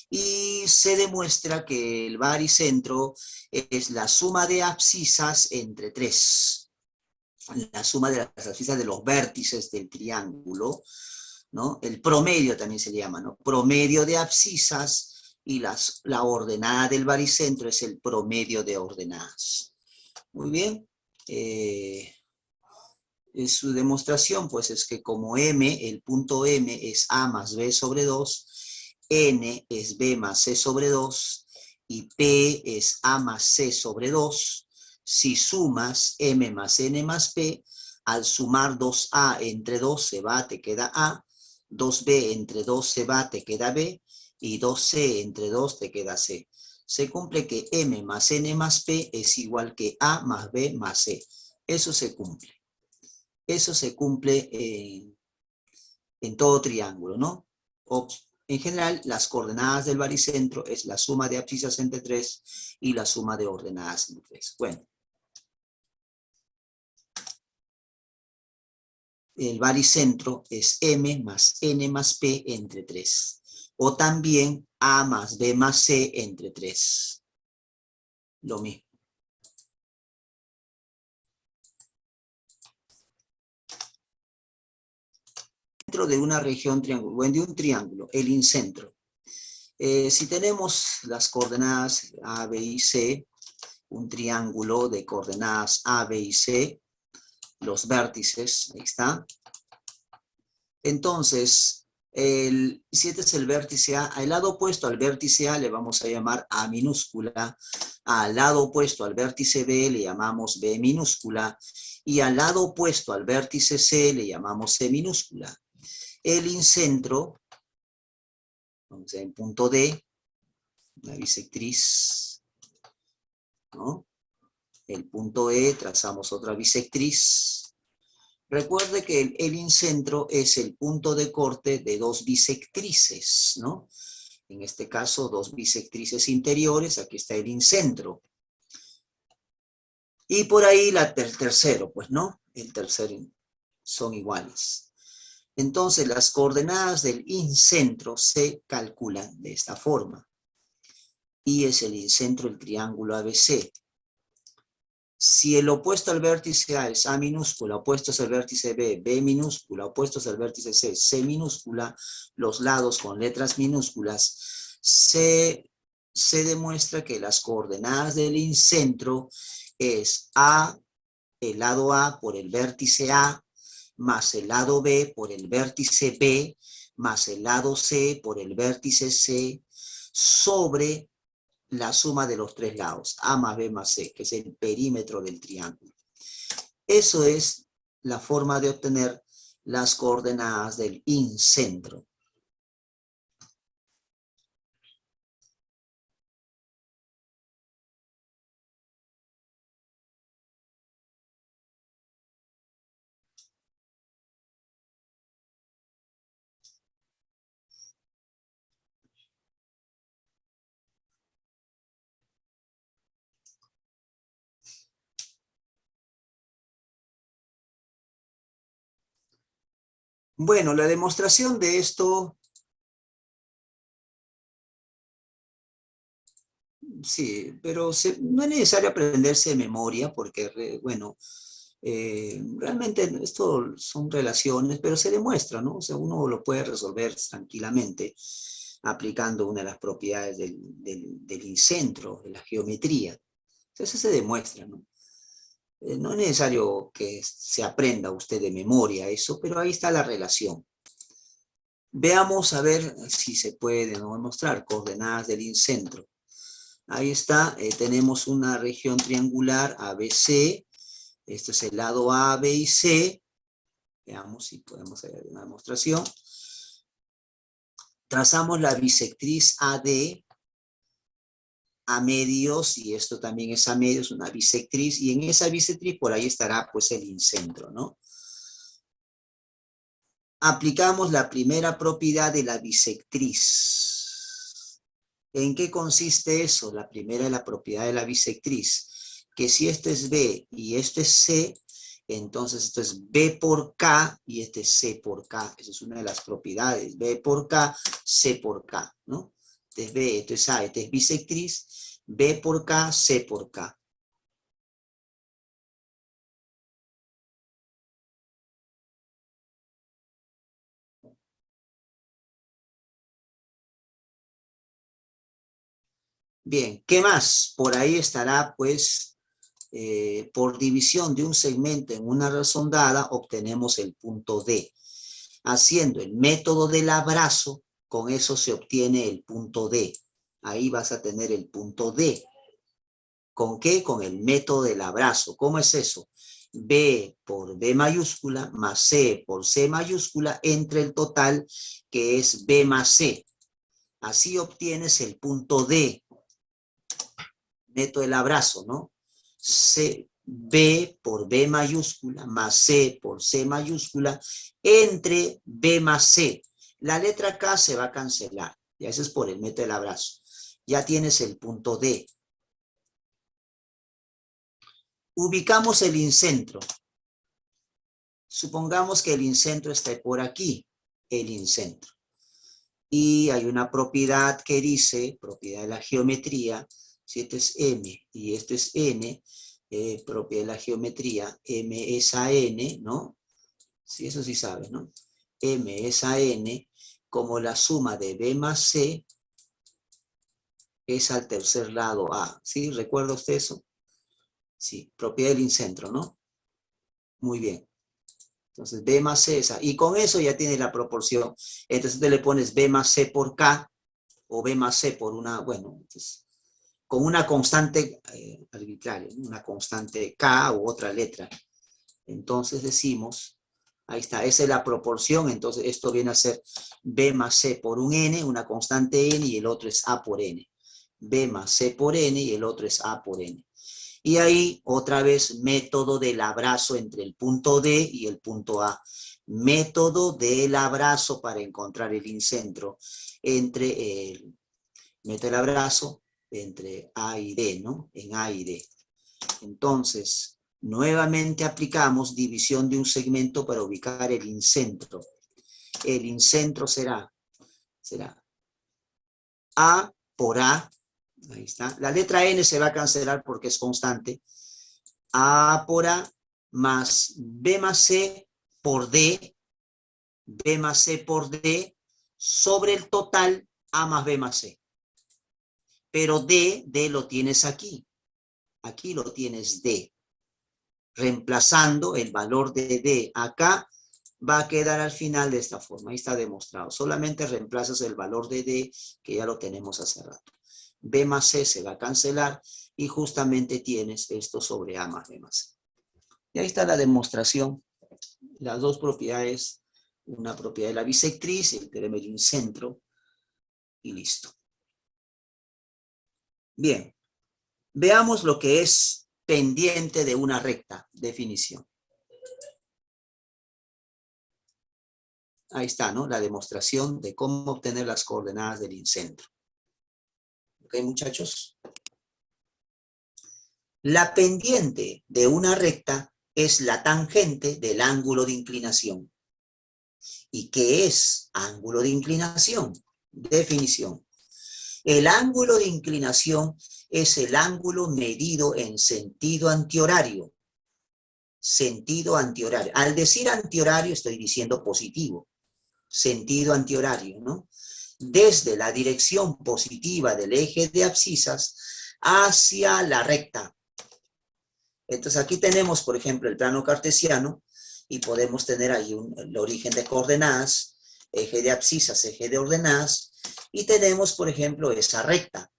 Y se demuestra que el baricentro es la suma de abscisas entre 3. La suma de las abscisas de los vértices del triángulo, ¿no? El promedio también se llama, ¿no? Promedio de abscisas, y la ordenada del baricentro es el promedio de ordenadas. Muy bien. Su demostración, pues, es que como M, el punto M es A más B sobre 2, N es B más C sobre 2, y P es A más C sobre 2, si sumas M más N más P, al sumar 2A entre 2 se va, te queda A, 2B entre 2 se va, te queda B, y 2C entre 2 te queda C. Se cumple que M más N más P es igual que A más B más C. Eso se cumple. Eso se cumple en todo triángulo, ¿no? En general, las coordenadas del baricentro es la suma de abscisas entre 3 y la suma de ordenadas entre 3. Bueno. El baricentro es M más N más P entre 3. O también A más B más C entre 3. Lo mismo. Dentro de una región triangular, bueno, de un triángulo, el incentro. Si tenemos las coordenadas A, B y C, un triángulo de coordenadas A, B y C, los vértices, ahí está. Entonces, si este es el vértice A, al lado opuesto al vértice A le vamos a llamar A minúscula, al lado opuesto al vértice B le llamamos B minúscula, y al lado opuesto al vértice C le llamamos C minúscula. El incentro, vamos a ver, en punto D, una bisectriz, ¿no? El punto E, trazamos otra bisectriz. Recuerde que el incentro es el punto de corte de dos bisectrices, ¿no? En este caso, dos bisectrices interiores, aquí está el incentro. Y por ahí el tercero, pues, ¿no? El tercero son iguales. Entonces, las coordenadas del incentro se calculan de esta forma. Y es el incentro del triángulo ABC. Si el opuesto al vértice A es A minúscula, opuestos al vértice B, B minúscula, opuestos al vértice C, C minúscula, los lados con letras minúsculas, se demuestra que las coordenadas del incentro es A, el lado A por el vértice A, más el lado B por el vértice B, más el lado C por el vértice C, sobre la suma de los tres lados, A más B más C, que es el perímetro del triángulo. Eso es la forma de obtener las coordenadas del incentro. Bueno, la demostración de esto, sí, pero no es necesario aprenderse de memoria porque, bueno, realmente esto son relaciones, pero se demuestra, ¿no? O sea, uno lo puede resolver tranquilamente aplicando una de las propiedades del incentro, de la geometría. Entonces se demuestra, ¿no? No es necesario que se aprenda usted de memoria eso, pero ahí está la relación. Veamos a ver si se puede demostrar coordenadas del incentro. Ahí está, tenemos una región triangular ABC. Esto es el lado A, B y C. Veamos si podemos hacer una demostración. Trazamos la bisectriz AD a medios, y esto también es a medios, una bisectriz, y en esa bisectriz por ahí estará pues el incentro, ¿no? Aplicamos la primera propiedad de la bisectriz. ¿En qué consiste eso? La primera es la propiedad de la bisectriz, que si este es B y este es C, entonces esto es B por K y este es C por K. Esa es una de las propiedades, B por K, C por K, ¿no? este es B, esto es A, este es bisectriz, B por K, C por K. Bien, ¿qué más? Por ahí estará, pues, por división de un segmento en una razón dada, obtenemos el punto D. Haciendo el método del abrazo, con eso se obtiene el punto D. Ahí vas a tener el punto D. ¿Con qué? Con el método del abrazo. ¿Cómo es eso? B por B mayúscula más C por C mayúscula entre el total que es B más C. Así obtienes el punto D. Método del abrazo, ¿no? C, B por B mayúscula más C por C mayúscula entre B más C. La letra K se va a cancelar. Ya eso es por el método del abrazo. Ya tienes el punto D. Ubicamos el incentro. Supongamos que el incentro está por aquí, el incentro. Y hay una propiedad que dice, propiedad de la geometría, si este es M y esto es N, propiedad de la geometría, M es a N, ¿no? Sí, eso sí sabes, ¿no? M es a N, como la suma de B más C es al tercer lado A. ¿Sí? ¿Recuerda usted eso? Sí, propiedad del incentro, ¿no? Muy bien. Entonces, B más C esa. Y con eso ya tiene la proporción. Entonces, tú le pones B más C por K, o B más C por una, bueno, entonces, con una constante arbitraria, una constante K u otra letra. Entonces decimos, ahí está, esa es la proporción, entonces esto viene a ser B más C por un N, una constante N, y el otro es A por N. B más C por N y el otro es A por N. Y ahí, otra vez, método del abrazo entre el punto D y el punto A. Método del abrazo para encontrar el incentro entre el método del abrazo entre A y D, ¿no? En A y D. Entonces, nuevamente aplicamos división de un segmento para ubicar el incentro. El incentro será A por A. Ahí está. La letra N se va a cancelar porque es constante. A por A más B más C por D. B más C por D sobre el total A más B más C. Pero D lo tienes aquí. Aquí lo tienes D. Reemplazando el valor de D acá, va a quedar al final de esta forma. Ahí está demostrado. Solamente reemplazas el valor de D, que ya lo tenemos hace rato. B más C se va a cancelar y justamente tienes esto sobre A más B más C. Y ahí está la demostración. Las dos propiedades, una propiedad de la bisectriz, el teorema del incentro, y listo. Bien, veamos lo que es pendiente de una recta, definición. Ahí está, ¿no? La demostración de cómo obtener las coordenadas del incentro. ¿Ok, muchachos? La pendiente de una recta es la tangente del ángulo de inclinación. ¿Y qué es ángulo de inclinación? Definición. El ángulo de inclinación es el ángulo medido en sentido antihorario. Sentido antihorario. Al decir antihorario estoy diciendo positivo. Sentido antihorario, ¿no? Desde la dirección positiva del eje de abscisas hacia la recta. Entonces aquí tenemos, por ejemplo, el plano cartesiano y podemos tener ahí el origen de coordenadas, eje de abscisas, eje de ordenadas, y tenemos, por ejemplo, esa recta.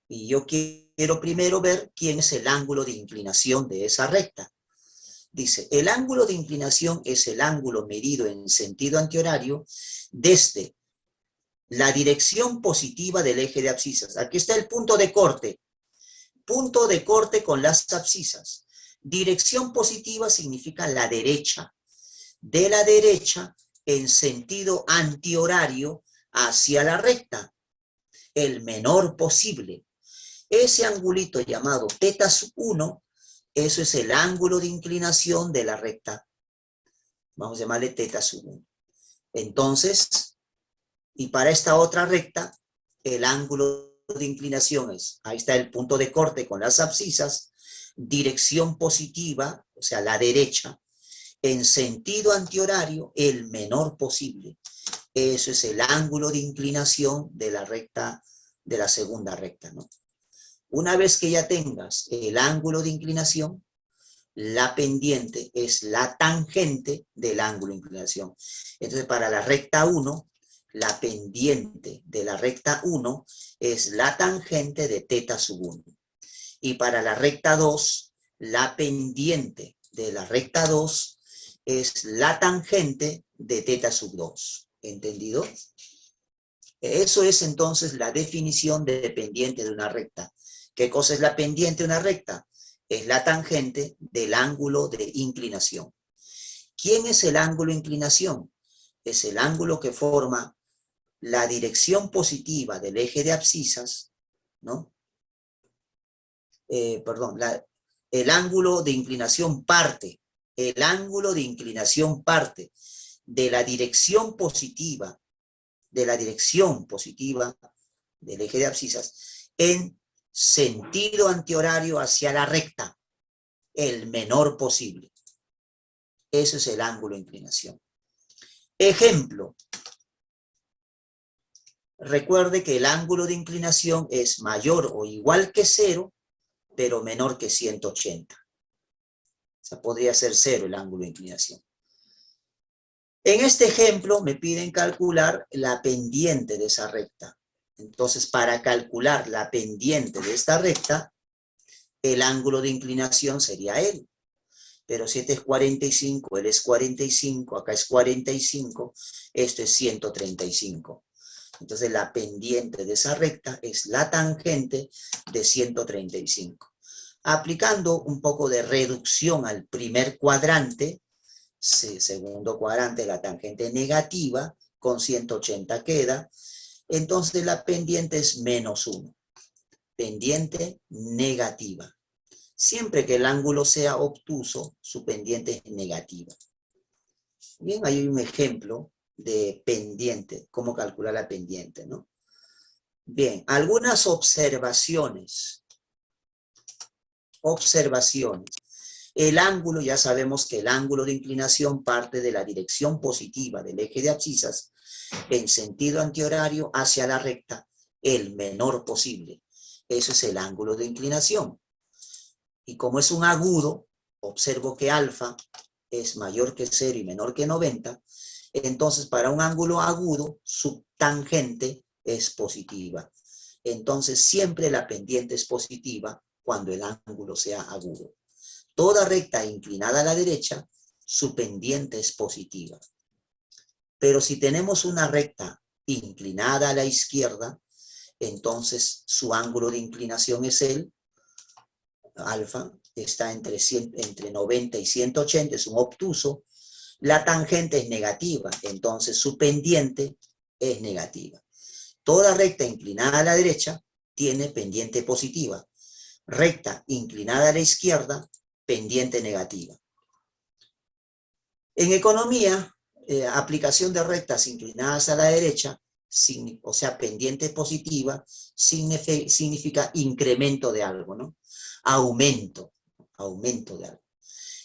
Y yo quiero primero ver quién es el ángulo de inclinación de esa recta. Dice, el ángulo de inclinación es el ángulo medido en sentido antihorario desde la dirección positiva del eje de abscisas. Aquí está el punto de corte. Punto de corte con las abscisas. Dirección positiva significa la derecha. De la derecha en sentido antihorario hacia la recta. El menor posible. Ese angulito llamado θ sub 1, eso es el ángulo de inclinación de la recta. Vamos a llamarle θ sub 1. Entonces, Y para esta otra recta, el ángulo de inclinación es, ahí está el punto de corte con las abscisas, dirección positiva, o sea, la derecha, en sentido antihorario, el menor posible. Eso es el ángulo de inclinación de la recta, de la segunda recta, ¿no? Una vez que ya tengas el ángulo de inclinación, la pendiente es la tangente del ángulo de inclinación. Entonces, para la recta 1, la pendiente de la recta 1 es la tangente de teta sub 1. Y para la recta 2, la pendiente de la recta 2 es la tangente de teta sub 2. ¿Entendido? Eso es entonces la definición de pendiente de una recta. ¿Qué cosa es la pendiente de una recta? Es la tangente del ángulo de inclinación. ¿Quién es el ángulo de inclinación? Es el ángulo que forma la dirección positiva del eje de abscisas, ¿no? El ángulo de inclinación parte, el ángulo de inclinación parte de la dirección positiva, del eje de abscisas, en sentido antihorario hacia la recta, el menor posible. Eso es el ángulo de inclinación. Ejemplo. Recuerde que el ángulo de inclinación es mayor o igual que 0, pero menor que 180. O sea, podría ser 0 el ángulo de inclinación. En este ejemplo me piden calcular la pendiente de esa recta. Entonces, para calcular la pendiente de esta recta, el ángulo de inclinación sería L. Pero si este es 45, él es 45, acá es 45, esto es 135. Entonces la pendiente de esa recta es la tangente de 135. Aplicando un poco de reducción al primer cuadrante, segundo cuadrante, la tangente negativa, con 180 queda, entonces la pendiente es menos 1. Pendiente negativa. Siempre que el ángulo sea obtuso, su pendiente es negativa. Bien, hay un ejemplo de pendiente, cómo calcular la pendiente, ¿no? Bien, algunas observaciones. El ángulo, ya sabemos que el ángulo de inclinación parte de la dirección positiva del eje de abscisas en sentido antihorario hacia la recta, el menor posible. Eso es el ángulo de inclinación. Y como es un agudo, observo que alfa es mayor que 0 y menor que 90, entonces para un ángulo agudo, su tangente es positiva. Entonces siempre la pendiente es positiva cuando el ángulo sea agudo. Toda recta inclinada a la derecha, su pendiente es positiva. Pero si tenemos una recta inclinada a la izquierda, entonces su ángulo de inclinación es el alfa, está entre 90 y 180, es un obtuso. La tangente es negativa, entonces su pendiente es negativa. Toda recta inclinada a la derecha tiene pendiente positiva. Recta inclinada a la izquierda, pendiente negativa. En economía, aplicación de rectas inclinadas a la derecha, o sea, pendiente positiva, significa incremento de algo, ¿no? Aumento de algo.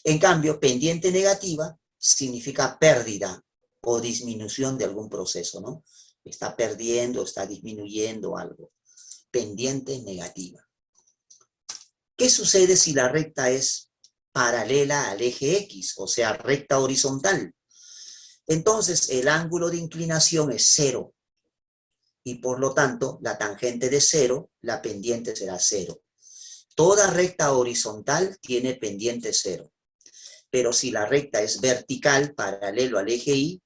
En cambio, pendiente negativa significa pérdida o disminución de algún proceso, ¿no? Está perdiendo, está disminuyendo algo. Pendiente negativa. ¿Qué sucede si la recta es paralela al eje X, o sea, recta horizontal? Entonces, el ángulo de inclinación es 0. Y por lo tanto, la tangente de 0, la pendiente será 0. Toda recta horizontal tiene pendiente 0. Pero si la recta es vertical, paralelo al eje Y,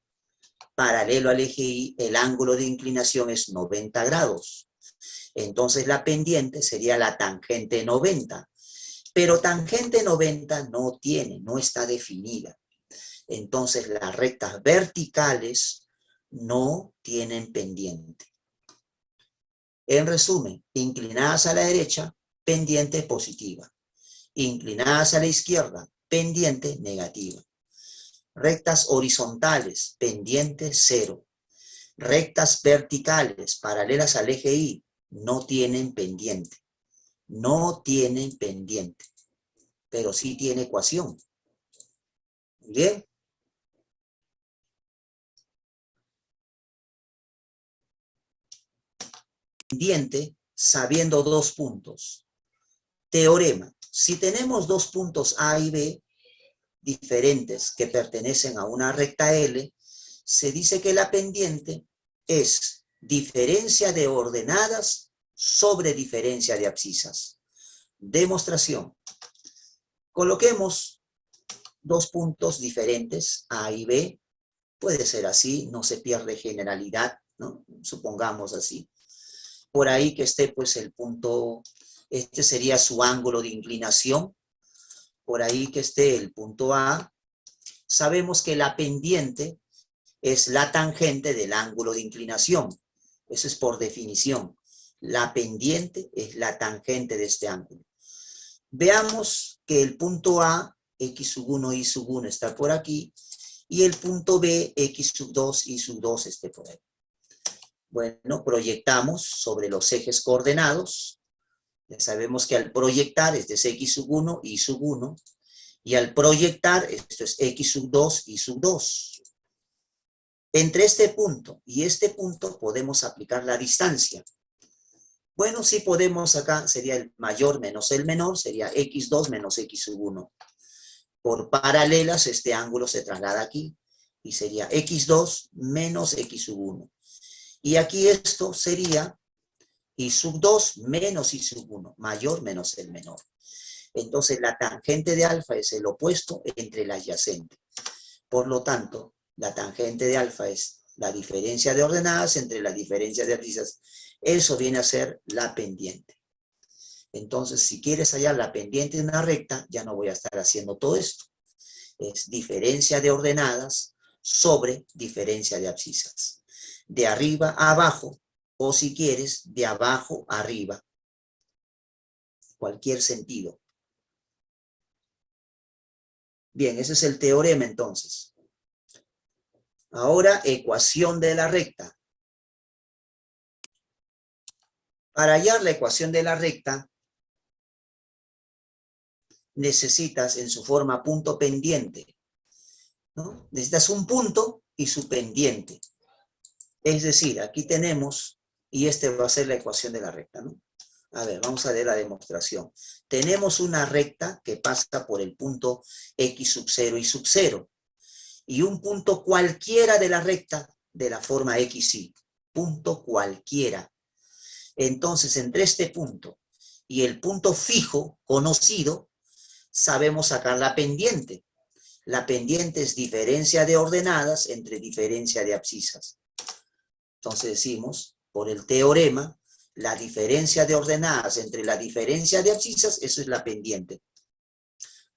el ángulo de inclinación es 90 grados. Entonces la pendiente sería la tangente 90. Pero tangente 90 no está definida. Entonces las rectas verticales no tienen pendiente. En resumen, inclinadas a la derecha, pendiente positiva. Inclinadas a la izquierda, pendiente negativa. Rectas horizontales, pendiente 0. Rectas verticales paralelas al eje Y no tienen pendiente. No tienen pendiente, pero sí tiene ecuación. Muy bien. Pendiente sabiendo dos puntos. Teorema. Si tenemos dos puntos A y B diferentes que pertenecen a una recta L, se dice que la pendiente es diferencia de ordenadas sobre diferencia de abscisas. Demostración. Coloquemos dos puntos diferentes, A y B. Puede ser así, no se pierde generalidad, ¿no? Supongamos así. Por ahí que esté pues el punto, este sería su ángulo de inclinación. Por ahí que esté el punto A. Sabemos que la pendiente es la tangente del ángulo de inclinación. Eso es por definición. La pendiente es la tangente de este ángulo. Veamos que el punto A, X sub 1, Y sub 1 está por aquí, y el punto B, X sub 2, Y sub 2 esté por ahí. Bueno, proyectamos sobre los ejes coordenados. Ya sabemos que al proyectar, este es X sub 1, Y sub 1, y al proyectar, esto es X sub 2, Y sub 2. Entre este punto y este punto podemos aplicar la distancia. Bueno, si podemos acá, sería el mayor menos el menor, sería X2 menos X sub 1. Por paralelas, este ángulo se traslada aquí, y sería X2 menos X sub 1. Y aquí esto sería Y sub 2 menos Y sub 1, mayor menos el menor. Entonces la tangente de alfa es el opuesto entre el adyacente. Por lo tanto, la tangente de alfa es la diferencia de ordenadas entre la diferencia de abscisas. Eso viene a ser la pendiente. Entonces, si quieres hallar la pendiente de una recta, ya no voy a estar haciendo todo esto. Es diferencia de ordenadas sobre diferencia de abscisas. De arriba a abajo, o si quieres, de abajo a arriba. Cualquier sentido. Bien, ese es el teorema entonces. Ahora, ecuación de la recta. Para hallar la ecuación de la recta, necesitas en su forma punto pendiente, ¿no? Necesitas un punto y su pendiente. Es decir, aquí tenemos, y este va a ser la ecuación de la recta, ¿no? A ver, vamos a ver la demostración. Tenemos una recta que pasa por el punto X sub 0 y sub 0. Y un punto cualquiera de la recta de la forma XY. Punto cualquiera. Entonces, entre este punto y el punto fijo, conocido, sabemos sacar la pendiente. La pendiente es diferencia de ordenadas entre diferencia de abscisas. Entonces decimos, por el teorema, la diferencia de ordenadas entre la diferencia de abscisas, eso es la pendiente.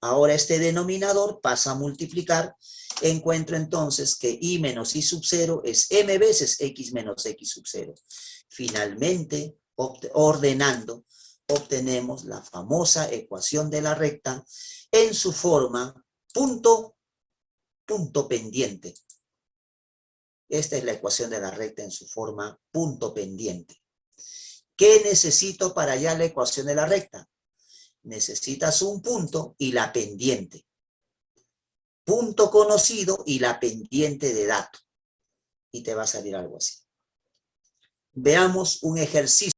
Ahora este denominador pasa a multiplicar. Encuentro entonces que Y menos Y sub 0 es M veces X menos X sub 0. Finalmente, ordenando, obtenemos la famosa ecuación de la recta en su forma punto pendiente. Esta es la ecuación de la recta en su forma punto pendiente. ¿Qué necesito para hallar la ecuación de la recta? Necesitas un punto y la pendiente. Punto conocido y la pendiente de dato. Y te va a salir algo así. Veamos un ejercicio.